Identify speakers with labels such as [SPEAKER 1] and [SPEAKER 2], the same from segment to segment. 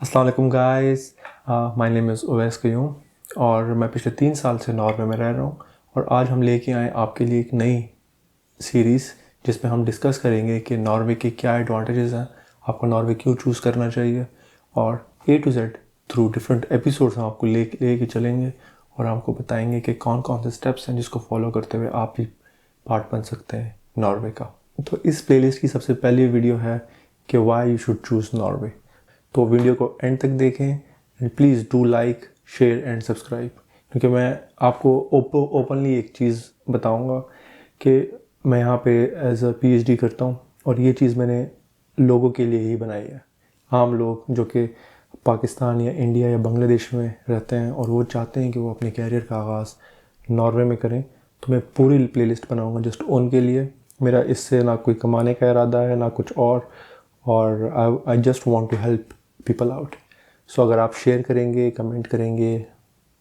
[SPEAKER 1] अस्सलाम वालेकुम guys, my name is Uwais Qayyum और मैं पिछले 3 साल से नॉर्वे में रह रहा हूँ। और आज हम लेके आए आपके लिए एक नई सीरीज़ जिसमें हम डिस्कस करेंगे कि नॉर्वे के क्या एडवांटेजेस हैं, आपको नॉर्वे क्यों चूज़ करना चाहिए, और A to Z through different episodes हम आपको लेके चलेंगे और आपको बताएंगे कि कौन कौन से स्टेप्स हैं जिसको फॉलो करते हुए आप भी पार्ट बन सकते हैं नॉर्वे का। तो इस प्लेलिस्ट की सबसे पहली वीडियो है कि why you should choose Norway. तो वीडियो को एंड तक देखें and please do like, share and subscribe, क्योंकि मैं आपको ओपनली एक चीज़ बताऊंगा कि मैं यहाँ पे एज अ PhD करता हूँ और ये चीज़ मैंने लोगों के लिए ही बनाई है। आम लोग जो कि पाकिस्तान या इंडिया या बांग्लादेश में रहते हैं और वो चाहते हैं कि वो अपने कैरियर का आगाज़ नॉर्वे में करें, तो मैं पूरी प्लेलिस्ट बनाऊंगा जस्ट उनके लिए। मेरा इससे ना कोई कमाने का इरादा है ना कुछ और I just want to help people out. So अगर आप शेयर करेंगे, कमेंट करेंगे,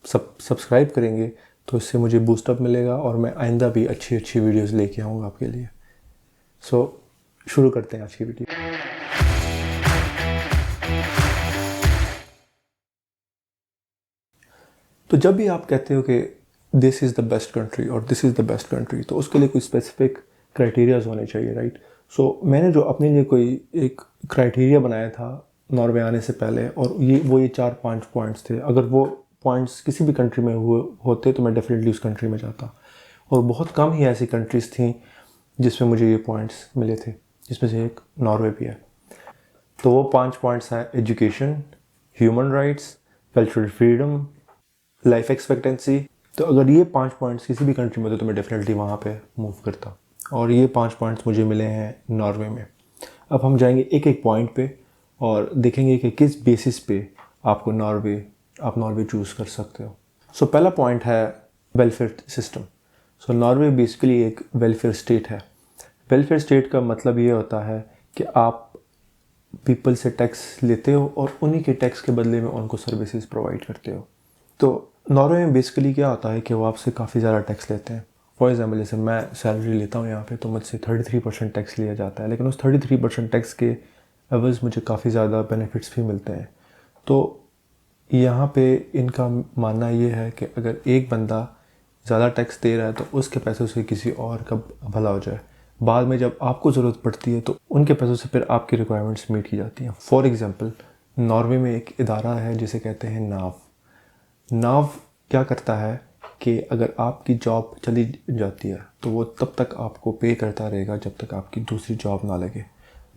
[SPEAKER 1] सब्सक्राइब करेंगे तो इससे मुझे बूस्टअप मिलेगा और मैं आइंदा भी अच्छी अच्छी वीडियोस लेके आऊँगा आपके लिए। सो शुरू करते हैं आज की वीडियो। तो जब भी आप कहते हो कि this is the best country और this is the best country, तो उसके लिए कोई स्पेसिफिक क्राइटेरियाज होने चाहिए, राइट। सो मैंने जो अपने लिए कोई एक क्राइटेरिया बनाया था नॉर्वे आने से पहले, और ये 4-5 पॉइंट्स थे। अगर वो पॉइंट्स किसी भी कंट्री में हुए होते तो मैं डेफिनेटली उस कंट्री में जाता, और बहुत कम ही ऐसी कंट्रीज़ थी जिसमें मुझे ये पॉइंट्स मिले थे, जिसमें से एक नॉर्वे भी है। तो वो 5 पॉइंट्स हैं: education, human rights, cultural freedom, life expectancy. तो अगर ये 5 पॉइंट्स किसी भी कंट्री में होते तो मैं डेफिनेटली वहाँ पे मूव करता, और ये 5 पॉइंट्स मुझे मिले हैं नॉर्वे में। अब हम जाएंगे एक एक पॉइंट पे और देखेंगे कि किस बेसिस पे आप नॉर्वे चूज़ कर सकते हो। सो पहला पॉइंट है वेलफेयर सिस्टम। सो नॉर्वे बेसिकली एक वेलफेयर स्टेट है। वेलफेयर स्टेट का मतलब ये होता है कि आप पीपल से टैक्स लेते हो और उन्हीं के टैक्स के बदले में उनको सर्विसेज प्रोवाइड करते हो। तो नॉर्वे में बेसिकली क्या होता है कि वो आपसे काफ़ी ज़्यादा टैक्स लेते हैं। फॉर एग्जाम्पल, जैसे मैं सैलरी लेता हूँ यहाँ पे, तो मुझसे 33% टैक्स लिया जाता है, लेकिन उस 33% टैक्स के एवज मुझे काफ़ी ज़्यादा बेनिफिट्स भी मिलते हैं। तो यहाँ पे इनका मानना ये है कि अगर एक बंदा ज़्यादा टैक्स दे रहा है तो उसके पैसों से किसी और का भला हो जाए। बाद में जब आपको ज़रूरत पड़ती है तो उनके पैसों से फिर आपकी रिक्वायरमेंट्स मीट की जाती हैं। फॉर एग्ज़ाम्पल, नॉर्वे में एक इदारा है जिसे कहते हैं नाव क्या करता है कि अगर आपकी जॉब चली जाती है तो वो तब तक आपको पे करता रहेगा जब तक आपकी दूसरी जॉब ना लगे।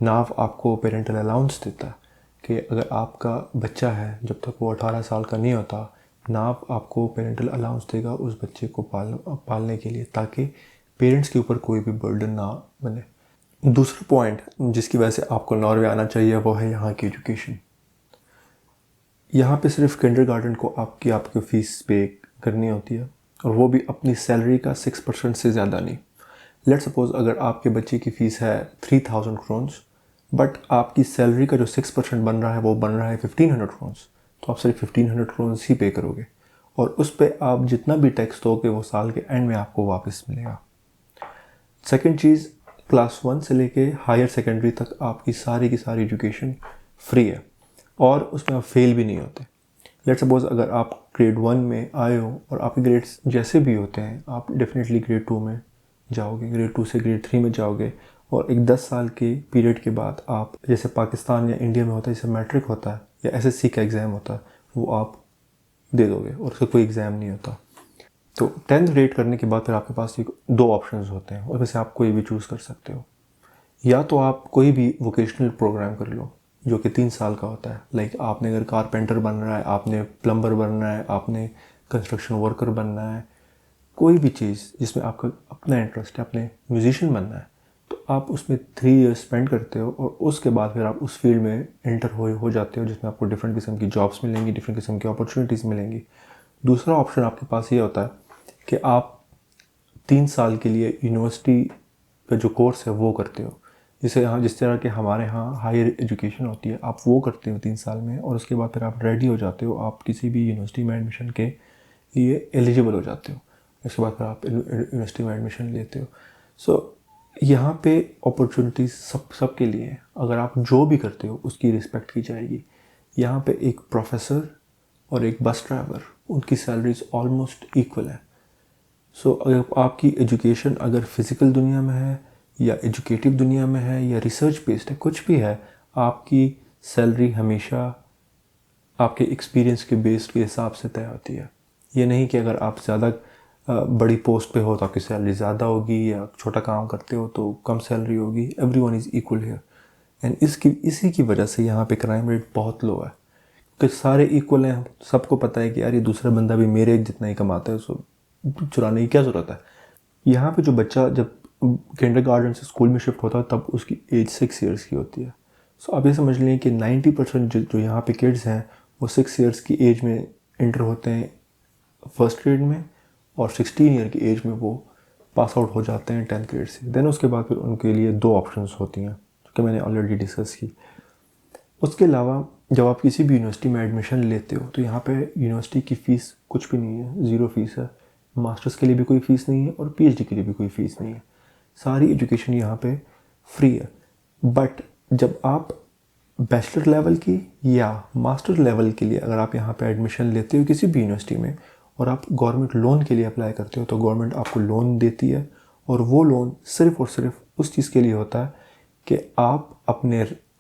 [SPEAKER 1] नाव आपको पेरेंटल अलाउंस देता है कि अगर आपका बच्चा है, जब तक वो 18 साल का नहीं होता, नाव आपको पेरेंटल अलाउंस देगा उस बच्चे को पालने के लिए, ताकि पेरेंट्स के ऊपर कोई भी बर्डन ना बने। दूसरा पॉइंट जिसकी वजह से आपको नॉर्वे आना चाहिए वो है यहाँ की एजुकेशन। यहाँ पे सिर्फ किंडरगार्टन को आपकी फ़ीस पे करनी होती है, और वो भी अपनी सैलरी का 6% से ज़्यादा नहीं। लेट्स सपोज अगर आपके बच्चे की फ़ीस है 3000 क्रोन्स, बट आपकी सैलरी का जो 6% बन रहा है वो बन रहा है 1500 क्रोन्स, तो आप सिर्फ 1500 क्रोन्स ही पे करोगे, और उस पर आप जितना भी टैक्स दोगे वो साल के एंड में आपको वापस मिलेगा। सेकेंड चीज़, क्लास 1 से लेके हायर सेकेंडरी तक आपकी सारी की सारी एजुकेशन फ्री है, और उसमें आप फेल भी नहीं होते। लेट्स सपोज अगर आप ग्रेड 1 में आए हो और आपके ग्रेड्स जैसे भी होते हैं, आप डेफिनेटली ग्रेड 2 में जाओगे, ग्रेड 2 से ग्रेड 3 में जाओगे, और एक 10 साल के पीरियड के बाद आप, जैसे पाकिस्तान या इंडिया में होता है, जैसे मैट्रिक होता है या SSC का एग्ज़ाम होता है, वो आप दे दोगे और उसका कोई एग्ज़ाम नहीं होता। तो 10th ग्रेड करने के बाद फिर आपके पास 2 ऑप्शंस होते हैं, उसमें से आप कोई भी चूज़ कर सकते हो। या तो आप कोई भी वोकेशनल प्रोग्राम कर लो जो कि 3 साल का होता है। लाइक आपने अगर कारपेंटर बनना है, आपने प्लम्बर बनना है, आपने कंस्ट्रक्शन वर्कर बनना है, कोई भी चीज़ जिसमें आपका अपना इंटरेस्ट है, अपने म्यूजिशियन बनना है, तो आप उसमें 3 ईयर्स स्पेंड करते हो, और उसके बाद फिर आप उस फील्ड में एंटर हो जाते हो, जिसमें आपको डिफरेंट किस्म की जॉब्स मिलेंगी, डिफरेंट किस्म की अपॉर्चुनिटीज़ मिलेंगी। दूसरा ऑप्शन आपके पास ये होता है कि आप 3 साल के लिए यूनिवर्सिटी का जो कोर्स है वो करते हो, जिस तरह के हमारे यहाँ हायर एजुकेशन होती है, आप वो करते हो 3 साल में, और उसके बाद फिर आप रेडी हो जाते हो, आप किसी भी यूनिवर्सिटी में एडमिशन के लिए एलिजिबल हो जाते हो। उसके बाद फिर आप यूनिवर्सिटी में एडमिशन लेते हो। सो यहाँ पे अपॉर्चुनिटीज़ सब के लिए हैं। अगर आप जो भी करते हो उसकी रिस्पेक्ट की जाएगी। यहाँ पे एक प्रोफेसर और एक बस ड्राइवर, उनकी सैलरीज ऑलमोस्ट इक्वल है। सो अगर आपकी एजुकेशन अगर फिज़िकल दुनिया में है या एजुकेटिव दुनिया में है या रिसर्च बेस्ड है, कुछ भी है, आपकी सैलरी हमेशा आपके एक्सपीरियंस के बेस्ड के हिसाब से तय होती है। ये नहीं कि अगर आप ज़्यादा बड़ी पोस्ट पे हो तो आपकी सैलरी ज़्यादा होगी, या छोटा काम करते हो तो कम सैलरी होगी। Everyone is equal here. And इसी की वजह से यहाँ पे क्राइम रेट बहुत लो है, कि सारे इक्वल हैं। सबको पता है कि यार ये दूसरा बंदा भी मेरे जितना ही कमाता है, उसको चुराने की क्या ज़रूरत है। यहाँ पे जो बच्चा जब किंडरगार्टन से स्कूल में शिफ्ट होता है तब उसकी एज 6 ईयर्स की होती है। सो आप ये समझ लें कि 90% जो यहाँ पे किड्स हैं वो 6 ईयर्स की एज में इंटर होते हैं फर्स्ट ग्रेड में, और 16 ईयर की एज में वो पास आउट हो जाते हैं 10th ग्रेड से। देन उसके बाद फिर उनके लिए 2 ऑप्शंस होती हैं, जो कि मैंने ऑलरेडी डिस्कस की। उसके अलावा जब आप किसी भी यूनिवर्सिटी में एडमिशन लेते हो तो यहाँ पे यूनिवर्सिटी की फ़ीस कुछ भी नहीं है, ज़ीरो फीस है। मास्टर्स के लिए भी कोई फ़ीस नहीं है और पीएचडी के लिए भी कोई फ़ीस नहीं है। सारी एजुकेशन यहाँ पे फ्री है। बट जब आप बैचलर लेवल की या मास्टर लेवल के लिए अगर आप यहाँ पे एडमिशन लेते हो किसी भी यूनिवर्सिटी में, और आप गवर्नमेंट लोन के लिए अप्लाई करते हो, तो गवर्नमेंट आपको लोन देती है। और वो लोन सिर्फ़ और सिर्फ उस चीज़ के लिए होता है कि आप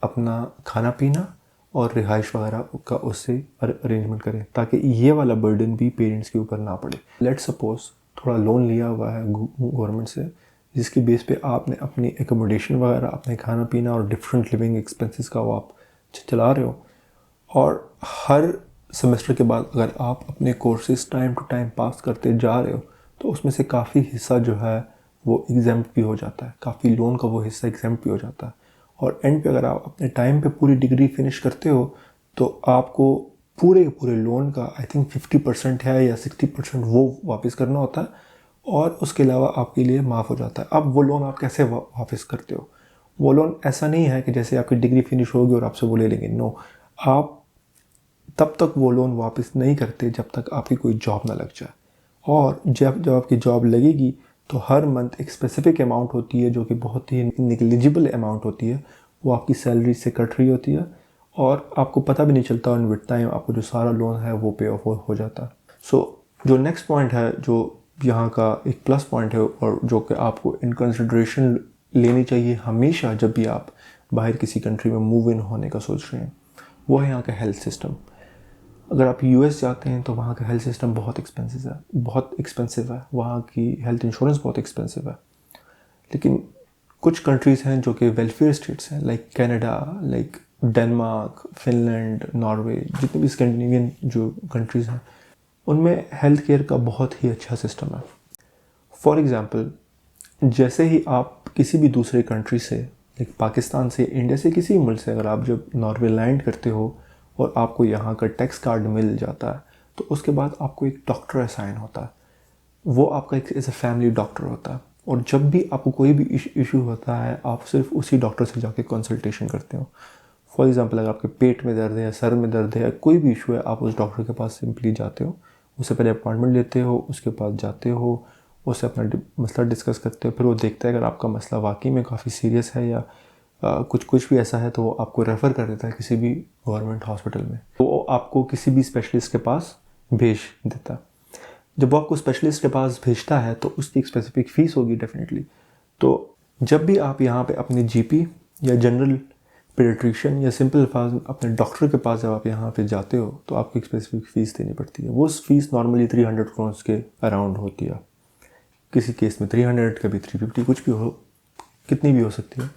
[SPEAKER 1] अपना खाना पीना और रिहाइश वगैरह का उससे अरेंजमेंट करें, ताकि ये वाला बर्डन भी पेरेंट्स के ऊपर ना पड़े। लेट्स सपोज थोड़ा लोन लिया हुआ है गवर्नमेंट से, जिसकी बेस पे आपने अपनी एकोमोडेशन वगैरह, अपने खाना पीना और डिफरेंट लिविंग एक्सपेंसेस का वो आप चला रहे हो, और हर सेमेस्टर के बाद अगर आप अपने courses time to time pass करते जा रहे हो तो उसमें से काफ़ी हिस्सा जो है वो एग्जाम्प्ट भी हो जाता है, काफ़ी लोन का वो हिस्सा एग्जाम्प्ट भी हो जाता है। और एंड पे अगर आप अपने टाइम पे पूरी डिग्री फिनिश करते हो तो आपको पूरे लोन का आई थिंक 50% है या 60% वो वापस करना होता है, और उसके अलावा आपके लिए माफ़ हो जाता है। अब वो लोन आप कैसे वापस करते हो? वो लोन ऐसा नहीं है कि जैसे आपकी डिग्री फिनिश होगी और आपसे वो ले लेंगे। नो, आप तब तक वो लोन वापस नहीं करते जब तक आपकी कोई जॉब ना लग जाए। और जब आपकी जॉब लगेगी तो हर मंथ एक स्पेसिफिक अमाउंट होती है जो कि बहुत ही निगलिजिबल अमाउंट होती है, वो आपकी सैलरी से कट रही होती है, और आपको पता भी नहीं चलता, इन विद टाइम आपको जो सारा लोन है वो पे ऑफ हो जाता है। सो जो नेक्स्ट पॉइंट है, जो यहाँ का एक प्लस पॉइंट है और जो कि आपको इन कंसिडरेशन लेनी चाहिए हमेशा जब भी आप बाहर किसी कंट्री में मूव इन होने का सोच रहे हैं, वो है यहाँ का हेल्थ सिस्टम। अगर आप यूएस जाते हैं तो वहाँ का हेल्थ सिस्टम बहुत एक्सपेंसिव है। वहाँ की हेल्थ इंश्योरेंस बहुत एक्सपेंसिव है। लेकिन कुछ कंट्रीज़ हैं जो कि वेलफेयर स्टेट्स हैं, like Canada, like Denmark, Finland, Norway, जितने भी स्कैंडिनेवियन जो कंट्रीज़ हैं, उनमें हेल्थ केयर का बहुत ही अच्छा सिस्टम है। फॉर एग्ज़ाम्पल, जैसे ही आप किसी भी दूसरे कंट्री से, लाइक पाकिस्तान से, इंडिया से, किसी भी मुल्क से अगर आप जब नॉर्वे लैंड करते हो और आपको यहाँ का टैक्स कार्ड मिल जाता है, तो उसके बाद आपको एक डॉक्टर असाइन होता है। वो आपका एक एज ए फैमिली डॉक्टर होता है, और जब भी आपको कोई भी इशू होता है आप सिर्फ उसी डॉक्टर से जाके कंसल्टेशन करते हो। फॉर एग्जांपल, अगर आपके पेट में दर्द है या सर में दर्द है या कोई भी इशू है, आप उस डॉक्टर के पास सिंपली जाते हो, उससे पहले अपॉइंटमेंट लेते हो, उसके बाद जाते हो, उससे अपना मसला डिस्कस करते हो। फिर वो देखता है अगर आपका मसला वाकई में काफ़ी सीरियस है या कुछ भी ऐसा है, तो वो आपको रेफ़र कर देता है किसी भी गवर्नमेंट हॉस्पिटल में, तो वो आपको किसी भी स्पेशलिस्ट के पास भेज देता है। जब वो आपको स्पेशलिस्ट के पास भेजता है तो उसकी एक स्पेसिफिक फ़ीस होगी डेफिनेटली। तो जब भी आप यहाँ पे अपने जीपी या जनरल पीडियाट्रिशियन या सिंपल अल्फाज में अपने डॉक्टर के पास जब आप यहाँ पे जाते हो तो आपको एक स्पेसिफिक फ़ीस देनी पड़ती है। वो फ़ीस नॉर्मली 300 करोड़ के अराउंड होती है। किसी केस में 300, कभी 350, कुछ भी हो, कितनी भी हो सकती है,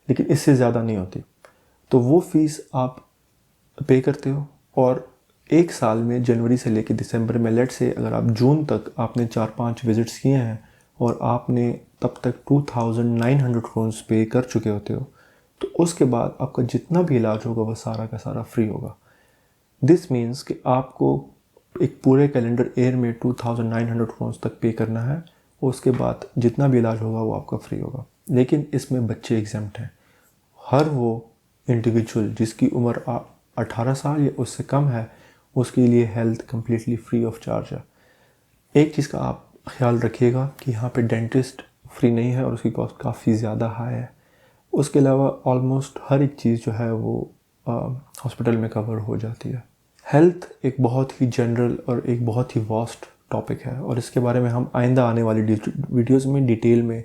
[SPEAKER 1] लेकिन इससे ज़्यादा नहीं होती। तो वो फ़ीस आप पे करते हो, और एक साल में जनवरी से लेकर दिसंबर में, लेट से अगर आप जून तक आपने 4-5 विज़िट्स किए हैं और आपने तब तक 2900 करोड़ पे कर चुके होते हो, तो उसके बाद आपका जितना भी इलाज होगा वो सारा का सारा फ्री होगा। दिस मीन्स कि आपको एक पूरे कैलेंडर ईयर में 2900 करोड़ तक पे करना है, और उसके बाद जितना भी इलाज होगा वो आपका फ्री होगा। लेकिन इसमें बच्चे एग्जम्प्ट हैं। हर वो इंडिविजुअल जिसकी उम्र 18 साल या उससे कम है, उसके लिए health completely free of charge है। एक चीज़ का आप ख्याल रखिएगा कि यहाँ पे डेंटिस्ट फ्री नहीं है और उसकी कॉस्ट काफ़ी ज़्यादा हाई है। उसके अलावा ऑलमोस्ट हर एक चीज़ जो है वो हॉस्पिटल में कवर हो जाती है। हेल्थ एक बहुत ही जनरल और एक बहुत ही वास्ट टॉपिक है और इसके बारे में हम आइंदा आने वाली वीडियोज़ में डिटेल में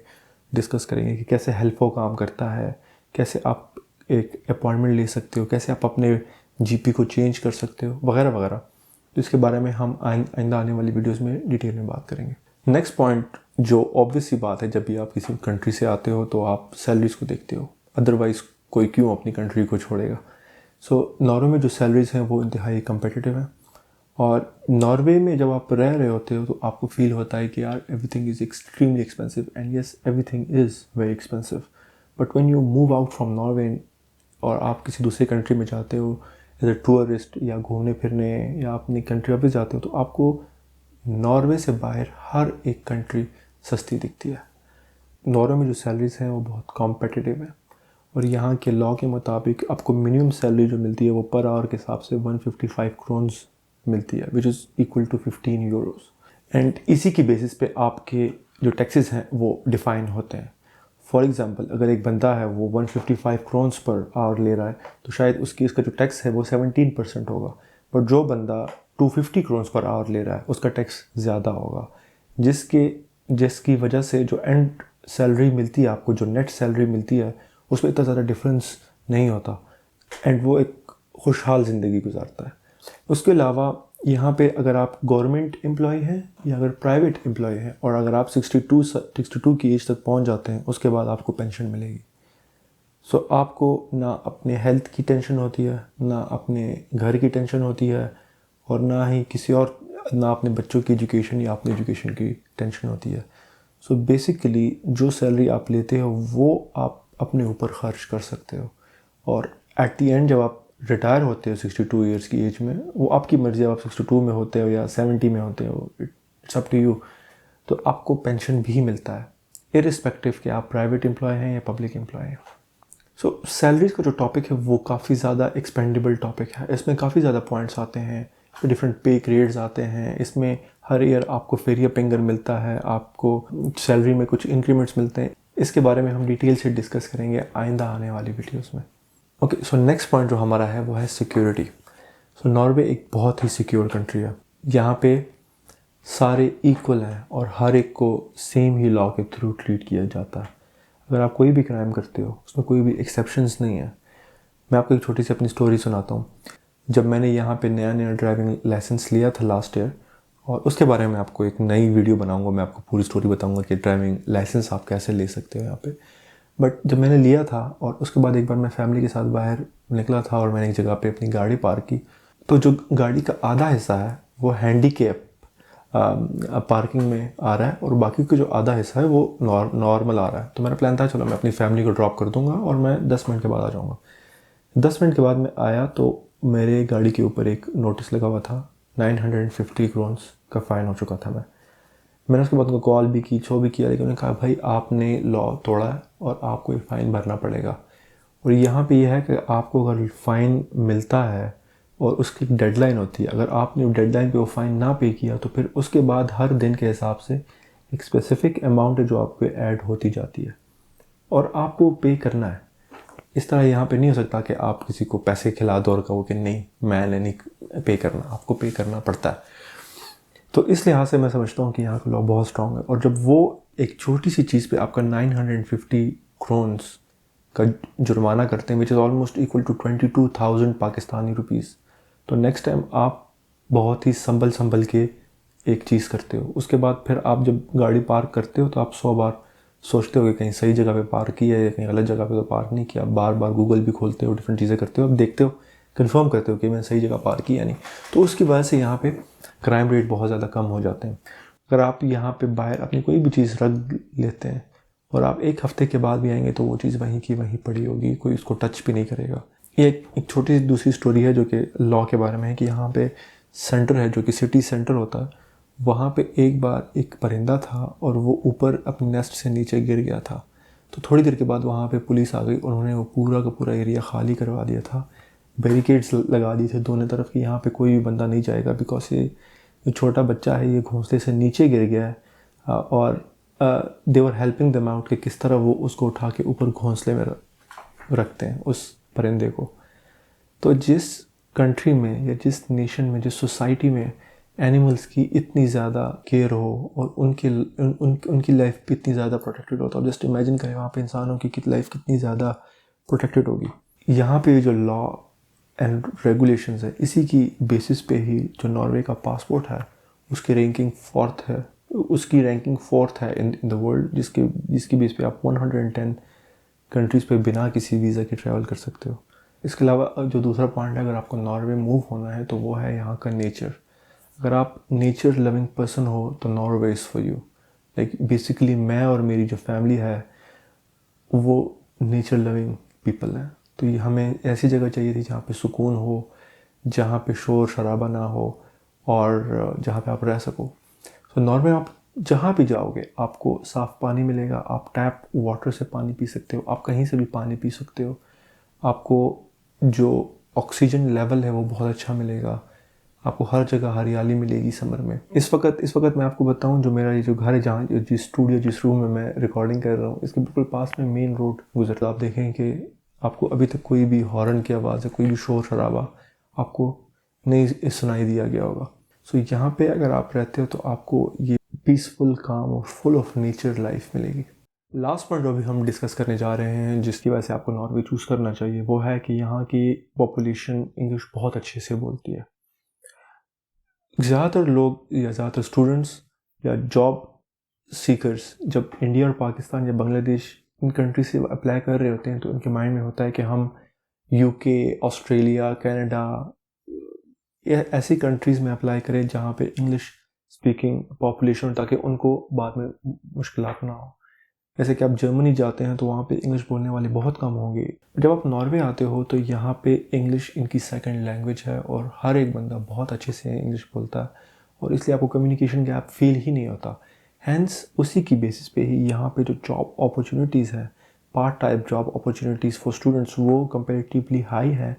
[SPEAKER 1] डिस्कस करेंगे कि कैसे हेल्थ वो काम करता है, कैसे आप एक अपॉइंटमेंट ले सकते हो, कैसे आप अपने जीपी को चेंज कर सकते हो, वगैरह वगैरह। तो इसके बारे में हम आइंदा आने वाली वीडियोज़ में डिटेल में बात करेंगे। नेक्स्ट पॉइंट जो ऑब्वियस सी बात है, जब भी आप किसी कंट्री से आते हो तो आप सैलरीज को देखते हो, अदरवाइज़ कोई क्यों अपनी कंट्री को छोड़ेगा। सो नॉर्वे में जो सैलरीज हैं वो इंतहाई कम्पिटिटिव हैं और नॉर्वे में जब आप रह रहे होते हो तो आपको फील होता है कि यार everything is extremely expensive and yes everything is very expensive, but when you move out from Norway और आप किसी दूसरे कंट्री में जाते हो एज ए टूरिस्ट या घूमने फिरने या अपनी कंट्री वापस जाते हो तो आपको नॉर्वे से बाहर हर एक कंट्री सस्ती दिखती है। नॉर्वे में जो सैलरीज हैं वो बहुत कॉम्पिटिटिव है और यहाँ के लॉ के मुताबिक आपको मिनिमम सैलरी जो मिलती है वो पर आवर के हिसाब से 155 क्रोन्स मिलती है, which is equal to 15 euros. And इसी की बेसिस पे आपके जो टैक्सेस हैं वो डिफ़ाइन होते हैं। फॉर एग्ज़ाम्पल अगर एक बंदा है वो 155 क्रोन्स पर आवर ले रहा है तो शायद उसकी इसका जो टैक्स है वो 17% होगा, बट जो बंदा 250 क्रोन्स पर आवर ले रहा है उसका टैक्स ज़्यादा होगा, जिसकी वजह से जो एंड सैलरी मिलती है आपको, जो नेट सैलरी मिलती है उसमें इतना ज़्यादा डिफरेंस नहीं होता एंड वो एक खुशहाल ज़िंदगी गुजारता है। उसके अलावा यहाँ पे अगर आप गवर्नमेंट एम्प्लॉय हैं या अगर प्राइवेट एम्प्लॉय हैं और अगर आप 62 की एज तक पहुँच जाते हैं उसके बाद आपको पेंशन मिलेगी। सो आपको ना अपने हेल्थ की टेंशन होती है, ना अपने घर की टेंशन होती है और ना ही किसी और, ना अपने बच्चों की एजुकेशन या अपनी एजुकेशन की टेंशन होती है। सो बेसिकली जो सैलरी आप लेते हो वो आप अपने ऊपर खर्च कर सकते हो और एट दी एंड जब आप रिटायर होते हो 62 ईयर्स की एज में, वो आपकी मर्ज़ी है, आप 62 में होते हो या 70 में होते हो, इट्स अप टू यू, तो आपको पेंशन भी मिलता है इरिस्पेक्टिव कि आप प्राइवेट एम्प्लॉय हैं या पब्लिक एम्प्लॉय हैं। सो सैलरीज का जो टॉपिक है वो काफ़ी ज़्यादा एक्सपेंडेबल टॉपिक है। इसमें काफ़ी ज़्यादा पॉइंट्स आते हैं, डिफरेंट पे ग्रेड्स आते हैं, इसमें हर ईयर आपको फेरियर पेंगर मिलता है, आपको सैलरी में कुछ इंक्रीमेंट्स मिलते हैं। इसके बारे में हम डिटेल से डिस्कस करेंगे आइंदा आने वाली वीडियोस में। ओके, सो नेक्स्ट पॉइंट जो हमारा है वो है सिक्योरिटी। सो नॉर्वे एक बहुत ही सिक्योर कंट्री है। यहाँ पे सारे इक्वल हैं और हर एक को सेम ही लॉ के थ्रू ट्रीट किया जाता है। अगर आप कोई भी क्राइम करते हो उसमें कोई भी एक्सेप्शंस नहीं है। मैं आपको एक छोटी सी अपनी स्टोरी सुनाता हूँ। जब मैंने यहाँ पे नया नया ड्राइविंग लाइसेंस लिया था लास्ट ईयर, और उसके बारे में आपको एक नई वीडियो बनाऊंगा, मैं आपको पूरी स्टोरी बताऊंगा कि ड्राइविंग लाइसेंस आप कैसे ले सकते हो यहाँ पे। बट जब मैंने लिया था और उसके बाद एक बार मैं फैमिली के साथ बाहर निकला था और मैंने एक जगह पे अपनी गाड़ी पार्क की, तो जो गाड़ी का आधा हिस्सा है वो हैंडीकैप पार्किंग में आ रहा है और बाकी का जो आधा हिस्सा है वो नॉर्मल आ रहा है। तो मेरा प्लान था चलो मैं अपनी फैमिली को ड्रॉप कर दूंगा और मैं 10 मिनट के बाद आ जाऊँगा। 10 मिनट के बाद मैं आया तो मेरे गाड़ी के ऊपर एक नोटिस लगा हुआ था, 950 क्रोन्स का फ़ाइन हो चुका था। मैंने उसके बाद उनको कॉल भी की, भी किया, लेकिन उन्होंने कहा भाई आपने लॉ तोड़ा है और आपको एक फ़ाइन भरना पड़ेगा। और यहाँ पे यह है कि आपको अगर फ़ाइन मिलता है और उसकी डेडलाइन होती है, अगर आपने डेडलाइन पे वो फ़ाइन ना पे किया तो फिर उसके बाद हर दिन के हिसाब से एक स्पेसिफिक अमाउंट है जो आपको ऐड होती जाती है और आपको पे करना है। इस तरह यहाँ पे नहीं हो सकता कि आप किसी को पैसे खिला दो और कहो कि नहीं मैंने नहीं पे करना, आपको पे करना पड़ता है। तो इस लिहाज से मैं समझता हूँ कि यहाँ का लॉ बहुत स्ट्रॉन्ग है। और जब वो एक छोटी सी चीज़ पे आपका 950 क्रोन्स का जुर्माना करते हैं, which is almost equal to 22,000 Pakistani rupees, तो नेक्स्ट टाइम आप बहुत ही संभल के एक चीज़ करते हो। उसके बाद फिर आप जब गाड़ी पार्क करते हो तो आप 100 बार सोचते हो कि कहीं सही जगह पे पार्क किया है या कहीं गलत जगह पे तो पार्क नहीं किया। बार बार गूगल भी खोलते हो, डिफरेंट चीज़ें करते हो, अब देखते हो, कंफर्म करते हो कि मैंने सही जगह पार्क किया नहीं। तो उसकी वजह से यहाँ पे क्राइम रेट बहुत ज़्यादा कम हो जाते हैं। अगर आप यहाँ पे बाहर अपनी कोई भी चीज़ रख लेते हैं और आप एक हफ्ते के बाद भी आएंगे तो वो चीज़ वहीं की वहीं पड़ी होगी, कोई उसको टच भी नहीं करेगा। ये एक छोटी सी दूसरी स्टोरी है जो कि लॉ के बारे में है कि यहाँ पे सेंटर है जो कि सिटी सेंटर होता है, वहाँ पे एक बार एक परिंदा था और वो ऊपर अपने नेस्ट से नीचे गिर गया था। तो थोड़ी देर के बाद वहाँ पे पुलिस आ गई, उन्होंने वो पूरा का पूरा एरिया खाली करवा दिया था, बैरिकेड्स लगा दिए थे दोनों तरफ कि यहाँ पे कोई भी बंदा नहीं जाएगा, बिकॉज ये छोटा बच्चा है, ये घोंसले से नीचे गिर गया है और दे वर हेल्पिंग देम आउट कि किस तरह वो उसको उठा के ऊपर घोंसले में रखते हैं उस परिंदे को। तो जिस कंट्री में या जिस नेशन में, जिस सोसाइटी में एनिमल्स की इतनी ज़्यादा केयर हो और उनकी लाइफ भी इतनी ज़्यादा प्रोटेक्टेड हो, तो आप जस्ट इमेजिन करें वहाँ पे इंसानों की लाइफ कितनी ज़्यादा प्रोटेक्टेड होगी। यहाँ पे जो लॉ एंड रेगुलेशंस है, इसी की बेसिस पे ही जो नॉर्वे का पासपोर्ट है उसकी रैंकिंग फोर्थ है इन द वर्ल्ड, जिसकी बेस पे आप 110 कंट्रीज़ पे बिना किसी वीज़ा के ट्रैवल कर सकते हो। इसके अलावा जो दूसरा पॉइंट है, अगर आपको नॉर्वे मूव होना है तो वो है यहाँ का नेचर। अगर आप नेचर लविंग पर्सन हो तो Norway is for you. Like basically मैं और मेरी जो फैमिली है वो नेचर लविंग पीपल हैं। तो ये हमें ऐसी जगह चाहिए थी जहाँ पे सुकून हो, जहाँ पे शोर शराबा ना हो और जहाँ पे आप रह सको। तो नॉर्वे आप जहाँ भी जाओगे आपको साफ़ पानी मिलेगा, आप टैप वाटर से पानी पी सकते हो, आप कहीं से भी पानी पी सकते हो, आपको जो ऑक्सीजन लेवल है वो बहुत अच्छा मिलेगा, आपको हर जगह हरियाली मिलेगी समर में। इस वक्त मैं आपको बताऊं, जो मेरा ये जो घर है, जहाँ जिस रूम में मैं रिकॉर्डिंग कर रहा हूँ, इसके बिल्कुल पास में मेन रोड गुजरता है। आप देखें कि आपको अभी तक कोई भी हॉर्न की आवाज़ या कोई भी शोर शराबा आपको नहीं सुनाई दिया गया होगा। सो यहाँ पे अगर आप रहते हो तो आपको ये पीसफुल, काम और फुल ऑफ नेचर लाइफ मिलेगी। लास्ट पॉइंट जो अभी हम डिस्कस करने जा रहे हैं, जिसकी वजह से आपको नॉर्वे चूज़ करना चाहिए, वो है कि यहाँ की पॉपुलेशन इंग्लिश बहुत अच्छे से बोलती है। ज़्यादातर लोग या ज़्यादातर स्टूडेंट्स या जॉब सीकर्स जब इंडिया और पाकिस्तान या बांग्लादेश इन कंट्री से अप्लाई कर रहे होते हैं तो उनके माइंड में होता है कि हम यूके, ऑस्ट्रेलिया, कनाडा या ऐसी कंट्रीज़ में अप्लाई करें जहाँ पे इंग्लिश स्पीकिंग पॉपुलेशन हो, ताकि उनको बाद में मुश्किलात ना हो। जैसे कि आप जर्मनी जाते हैं तो वहाँ पे इंग्लिश बोलने वाले बहुत कम होंगे। जब आप नॉर्वे आते हो तो यहाँ पे इंग्लिश इनकी सेकंड लैंग्वेज है और हर एक बंदा बहुत अच्छे से इंग्लिश बोलता है और इसलिए आपको कम्युनिकेशन गैप फील ही नहीं होता। हैंस उसी की बेसिस पे ही यहाँ पे जो जॉब अपॉर्चुनिटीज़ है, part time job opportunities for students, वो कंपेरेटिवली हाई है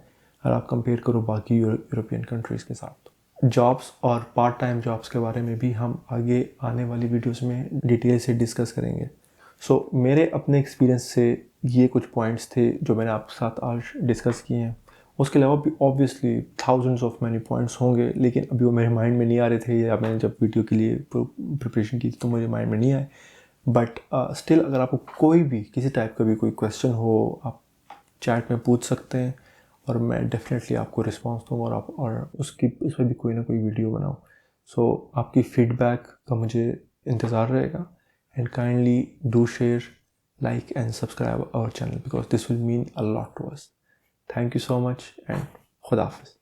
[SPEAKER 1] अगर आप कंपेयर करो बाकी यूरोपियन कंट्रीज़ के साथ। जॉब्स और पार्ट टाइम जॉब्स के बारे में भी हम आगे आने वाली वीडियोस में डिटेल से डिस्कस करेंगे। सो मेरे अपने एक्सपीरियंस से ये कुछ पॉइंट्स थे जो मैंने आपके साथ आज डिस्कस किए हैं। उसके अलावा भी obviously thousands of many points होंगे, लेकिन अभी वो मेरे माइंड में नहीं आ रहे थे या मैंने जब वीडियो के लिए प्रिपरेशन की थी तो मुझे माइंड में नहीं आए। बट स्टिल अगर आपको कोई भी किसी टाइप का भी कोई क्वेश्चन हो, आप चैट में पूछ सकते हैं और मैं डेफिनेटली आपको रिस्पॉन्स दूँगा और उसकी उस पर भी कोई ना कोई वीडियो बनाऊँ। सो आपकी फीडबैक का मुझे इंतज़ार रहेगा। And kindly do share, like and subscribe our channel because this will mean a lot to us. Thank you so much and Khuda Hafiz.